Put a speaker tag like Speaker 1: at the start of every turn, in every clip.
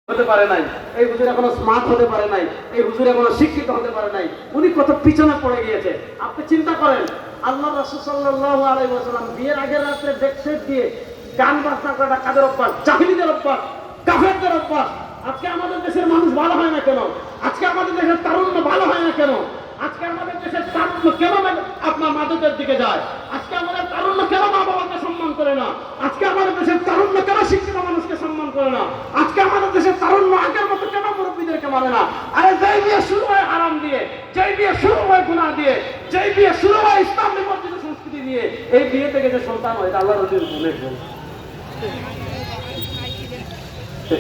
Speaker 1: হতে পারে নাই, এই হুজুর এখনো স্মার্ট হতে পারে নাই, এই হুজুর এখনো শিক্ষিত হতে পারে নাই, উনি কত পিছনে পড়ে গিয়েছে। আপনি চিন্তা করেন, আল্লাহ রাসূল সাল্লাল্লাহু আলাইহি ওয়াসাল্লাম বিয়ের আগের রাত্রে ডেকসেট দিয়ে গান বাজনা করাটা কাদের অভ্যাস? জাহিলীদের অভ্যাস, কাফেরদের অভ্যাস। আজকে আমাদের দেশের মানুষ ভালো হয় না কেন? আজকে আমাদের দেশের তারুণ্য ভালো হয় না কেন? আজকে আমাদের দেশের তারুণ্য কেন আপনার মাদকের দিকে যায়? আজকে আমাদের তারুণ্য কেন মা বাবাকে সম্মান করে না? আজকে আমাদের দেশের তারুণ্য কেন শিক্ষিত মানুষকে সম্মান করে না? আজকে আমাদের দেশের তারুণ্য আগের মতো কেন মুরব্বীদেরকে মানে না? আরে যেই বিয়ে শুরু হয় হারাম দিয়ে, যেই বিয়ে শুরু হয় গুনাহ দিয়ে, যেই বিয়ে শুরু হয় ইসলাম বিবর্জিত সংস্কৃতি দিয়ে, এই বিয়ে থেকে যে সন্তান হয় এটা আল্লাহর রসুল বলেছেন।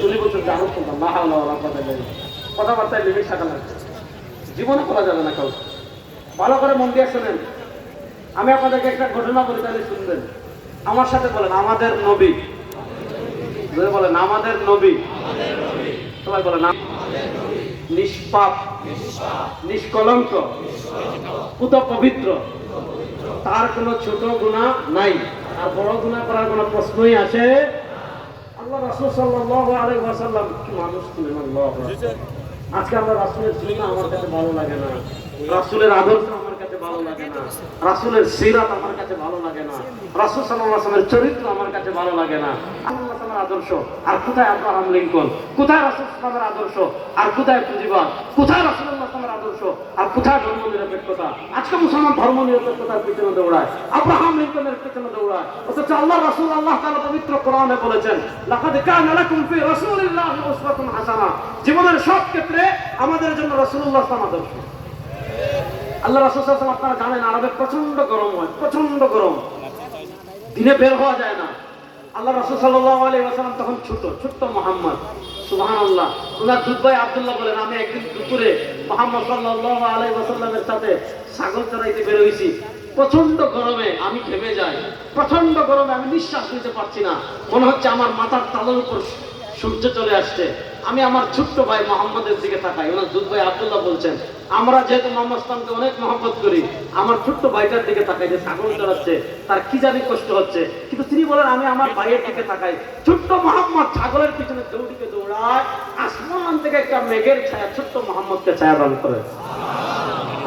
Speaker 1: উনি বলছেন যে আরো সন্তান না হাওলা ওয়ালা কুওয়াতা ইল্লা বিল্লাহ, কথাবার্তায় লিমিট থাকা লাগবে, জীবনে করা যাবে না কাউকে। ভালো করে মন দিয়ে শোনেন, আমি আপনাদেরকে একটা ঘটনা বলি, তাহলে শুনবেন। আমার সাথে বলেন আমাদের নবী, বলেন আমাদের নবী, সবাই বলেন নিষ্পাপ, নিষ্কলঙ্ক, পুত পবিত্র, তার কোনো ছোট গুনাহ নাই, আর বড় গুনাহ করার কোনো প্রশ্নই আসে। আল্লাহ রাসূল সাল্লাল্লাহু আলাইহি ওয়াসাল্লাম কি মানুষ ছিলেন! আল্লাহু আকবার। আজকে আমরা রাসূলের সুন্নাহ আমার কাছে ভালো লাগে না, রাসূলের আদর্শ আমার কাছে ভালো লাগে না, রাসূলের সিরাত আমার কাছে ভালো লাগে না, রাসূল সাল্লাল্লাহু আলাইহি ওয়াসাল্লামের চরিত্র আমার কাছে ভালো লাগে না। আল্লাহ তাআলার আদর্শ আর কোথায় আব্রাহাম লিঙ্কন, কোথায় রাসূল সাল্লাল্লাহু আলাইহি আদর্শ আর কোথায় পুঁজিবাদ, কোথায় রাসূলুল্লাহ সাল্লাল্লাহু আলাইহি আদর্শ আর কোথায় ধর্ম নিরপেক্ষতা? আজকে মুসলমান ধর্ম নিরপেক্ষতার পিছনে দৌড়ায়, আব্রাহাম লিঙ্কনের পিছনে দৌড়ায়, অথচ আল্লাহ রাসূল আল্লাহ তাআলা পবিত্র কোরআনে বলেছেন লাকাদ কানা লাকুম ফি রাসূলিল্লাহি উসওয়াতুন হাসানাহ। জীবনের সব ক্ষেত্রে আমাদের জন্য রাসূলুল্লাহ সাল্লাল্লাহু আলাইহি আদর্শ। আল্লাহ রাসূল সাল্লাল্লাহু আলাইহি ওয়াসাল্লাম, আপনারা জানেন আরবে প্রচন্ড গরম হয়, প্রচন্ড গরম, দিনে বের হওয়া যায় না। আল্লাহ রাসূল সাল্লাল্লাহু আলাইহি ওয়াসাল্লাম তখন ছোট্ট মুহাম্মদ, সুবহানাল্লাহ। ওনার দুধ ভাই আব্দুল্লাহ বলেন, আমি একদিন দুপুরে মুহাম্মদ সাল্লাল্লাহু আলাইহি ওয়াসাল্লামের সাথে ছাগল চড়াইতে বের হইছি। প্রচন্ড গরমে আমি ঘেমে যাই, প্রচন্ড গরমে আমি নিঃশ্বাস নিতে পারছি না, মনে হচ্ছে আমার মাথার তালুর উপর সূর্য চলে আসছে। আমি আমার ছোট্ট ভাই মোহাম্মদের দিকে তাকাই। ওনার দুধ ভাই আব্দুল্লাহ বলছেন, আমরা যেহেতু মোহাম্মদ ইসলামকে অনেক মহব্বত করি, আমার ছোট্ট ভাইটার দিকে তাকাই যে ছাগল চড়াচ্ছে, তার কি জানি কষ্ট হচ্ছে, কিন্তু তিনি বলেন আমি আমার ভাইয়ের দিকে তাকাই। ছোট্ট মোহাম্মদ ছাগলের পিছনে দৌড়িতে দৌড়ায়, আসমান থেকে একটা মেঘের ছায়া ছোট্ট মোহাম্মদকে ছায়া দান করে।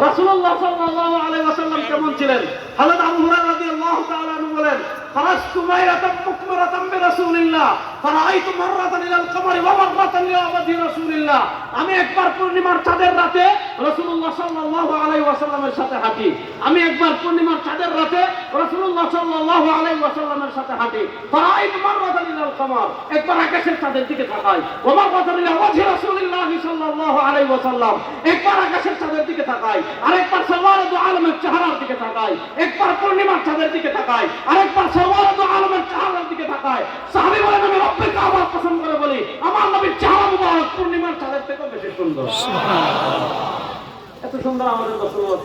Speaker 1: রাসূলুল্লাহ সাল্লাল্লাহু আলাইহি ওয়াসাল্লাম কেমন ছিলেন? হযরত আবু হুরায়রা রাদিয়াল্লাহু তাআলা আনহু বলেন, ফারাসতু মাইরাতাম মুকমারাতাম বিরাসূলিল্লাহ ফারাআইতু মাররাতান ইলাল কমারি ওয়া মাররাতান ইলা ওয়াজহি রাসূলিল্লাহ। আমি একবার পূর্ণিমার চাঁদের রাতে রাসূলুল্লাহ সাল্লাল্লাহু আলাইহি ওয়াসাল্লামের সাথে হাঁটি, আমি একবার পূর্ণিমার চাঁদের রাতে রাসূলুল্লাহ সাল্লাল্লাহু আলাইহি ওয়াসাল্লামের সাথে হাঁটি। ফারাআইতু মাররাতান ইলাল কমার, একবার আকাশের চাঁদের দিকে তাকাই, ওয়া মাররাতান ইলা ওয়াজহি রাসূলিল্লাহ সাল্লাল্লাহু আলাইহি ওয়াসাল্লাম, একবার আকাশের চাঁদের দিকে তাকাই, আরেকবার সওয়ারদু আলমের চেহারার দিকে তাকাই, একবার পূর্ণিমার চাঁদের দিকে তাকাই, আরেকবার সওয়ারদু আলমের চেহারার দিকে তাকাই। সাহাবী বলেন, আমি রব্বে কাবা পছন্দ করে বলি, আমার নবীর চেহারা মুবারক পূর্ণিমার চাঁদের থেকেও বেশি সুন্দর। সুবহানাল্লাহ, এত সুন্দর আমাদের রাসূলুল্লাহ।